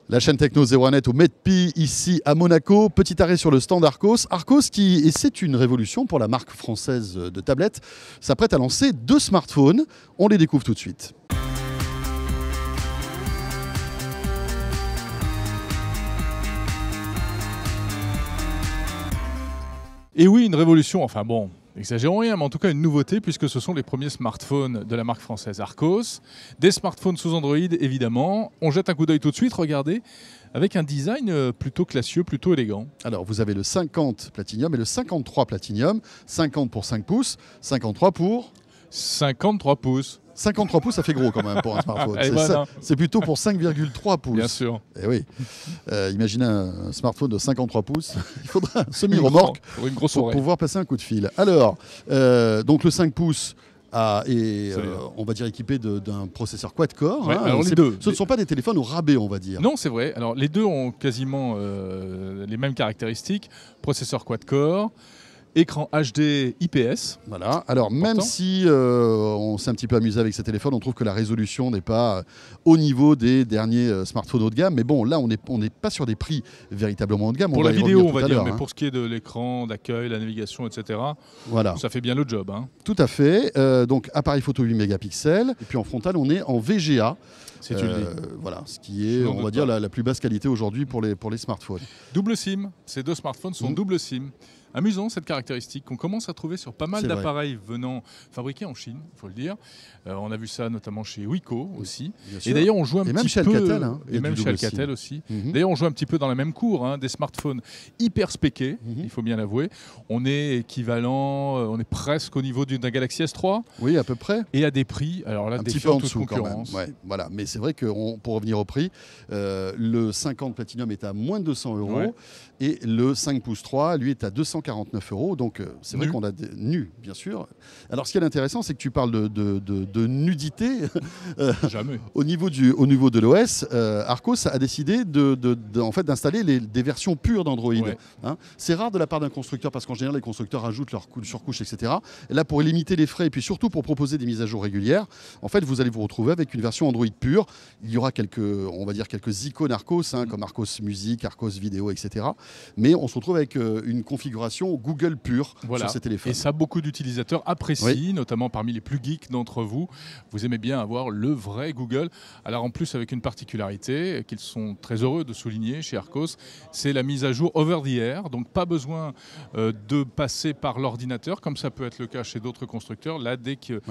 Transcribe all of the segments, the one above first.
La chaîne Techno 01net au MEDPI, ici à Monaco. Petit arrêt sur le stand Arcos. Arcos et c'est une révolution pour la marque française de tablettes, s'apprête à lancer 2 smartphones. On les découvre tout de suite. Et oui, une révolution, enfin bon, n'exagérons rien, mais en tout cas une nouveauté, puisque ce sont les premiers smartphones de la marque française Arcos. Des smartphones sous Android, évidemment. On jette un coup d'œil tout de suite, regardez, avec un design plutôt classieux, plutôt élégant. Alors, vous avez le 50 Platinum et le 53 Platinum. 50 pour 5 pouces, 53 pour... 53 pouces. 53 pouces, ça fait gros quand même pour un smartphone. Voilà. C'est plutôt pour 5,3 pouces. Bien sûr. Et oui. Imaginez un smartphone de 53 pouces. Il faudra un semi-remorque pour pouvoir passer un coup de fil. Alors, donc le 5 pouces on va dire équipé d'un processeur quad-core. Ouais, alors les deux. Ce ne sont pas des téléphones au rabais, on va dire. Non, c'est vrai. Alors les deux ont quasiment les mêmes caractéristiques. Processeur quad-core. Écran HD IPS. Voilà. Alors, même si on s'est un petit peu amusé avec ces téléphones, on trouve que la résolution n'est pas au niveau des derniers smartphones haut de gamme. Mais bon, là, on n'est pas sur des prix véritablement haut de gamme. Pour la vidéo, on va dire, mais pour ce qui est de l'écran, d'accueil, la navigation, etc., voilà. Ça fait bien le job. Hein. Tout à fait. Donc, appareil photo 8 mégapixels. Et puis en frontal, on est en VGA. Voilà, ce qui est, on va dire, la plus basse qualité aujourd'hui pour les smartphones. Double SIM. Ces 2 smartphones sont double SIM. Amusant cette caractéristique qu'on commence à trouver sur pas mal d'appareils venant fabriqués en Chine, il faut le dire. On a vu ça notamment chez Wiko aussi. Et d'ailleurs on joue un petit peu... Alcatel, hein, et même chez Alcatel aussi. D'ailleurs on joue un petit peu dans la même cour, hein, des smartphones hyper spéqués, il faut bien l'avouer. On est équivalent, on est presque au niveau d'un Galaxy S3. Oui, à peu près. Et à des prix, alors là, un petit peu en dessous quand même. Ouais, voilà. Mais c'est vrai que pour revenir au prix, le 50 Platinum est à moins de 200 €. Ouais. Et le 5 pouces 3, lui, est à 249 €. Donc, c'est vrai qu'on a nu, bien sûr. Alors, ce qui est intéressant, c'est que tu parles de nudité. Jamais. Au niveau de l'OS, Arcos a décidé en fait, d'installer des versions pures d'Android. Ouais. Hein, c'est rare de la part d'un constructeur, parce qu'en général, les constructeurs rajoutent leurs surcouches, etc. Et là, pour limiter les frais, et puis surtout pour proposer des mises à jour régulières, en fait, vous allez vous retrouver avec une version Android pure. Il y aura quelques icônes Arcos, hein, comme Arcos Musique, Arcos Vidéo, etc. Mais on se retrouve avec une configuration Google pure sur ces téléphones. Et ça, beaucoup d'utilisateurs apprécient, notamment parmi les plus geeks d'entre vous. Vous aimez bien avoir le vrai Google. Alors en plus, avec une particularité qu'ils sont très heureux de souligner chez Arcos, c'est la mise à jour over the air. Donc pas besoin de passer par l'ordinateur, comme ça peut être le cas chez d'autres constructeurs. Là, dès qu'une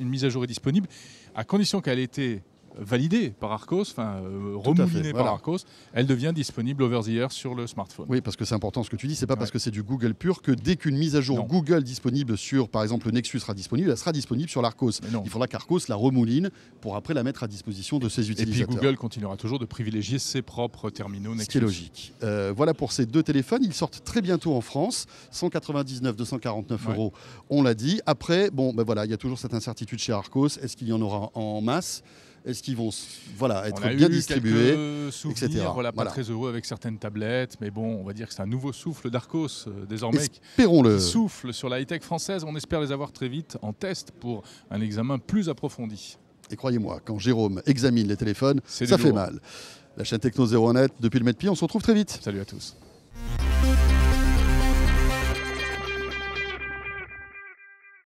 mise à jour est disponible, à condition qu'elle ait été validée par Arcos, enfin remoulinée par Arcos, elle devient disponible over the air sur le smartphone. Oui, parce que c'est important ce que tu dis, c'est pas parce que c'est du Google pur que dès qu'une mise à jour Google disponible sur, par exemple, le Nexus sera disponible, elle sera disponible sur l'Arcos. Il faudra qu'Arcos la remouline pour après la mettre à disposition de ses utilisateurs. Et puis Google continuera toujours de privilégier ses propres terminaux Nexus. Ce qui est logique. Voilà pour ces 2 téléphones, ils sortent très bientôt en France, 199, 249 €, on l'a dit. Après, il y a toujours cette incertitude chez Arcos, est-ce qu'il y en aura en masse ? Est-ce qu'ils vont être bien distribués, etc. Pas très heureux avec certaines tablettes, mais bon, on va dire que c'est un nouveau souffle d'Arcos désormais. Espérons-le. Qui souffle sur la high-tech française. On espère les avoir très vite en test pour un examen plus approfondi. Et croyez-moi, quand Jérôme examine les téléphones, ça fait mal. La chaîne Techno 01net depuis le MEDPI, on se retrouve très vite. Salut à tous.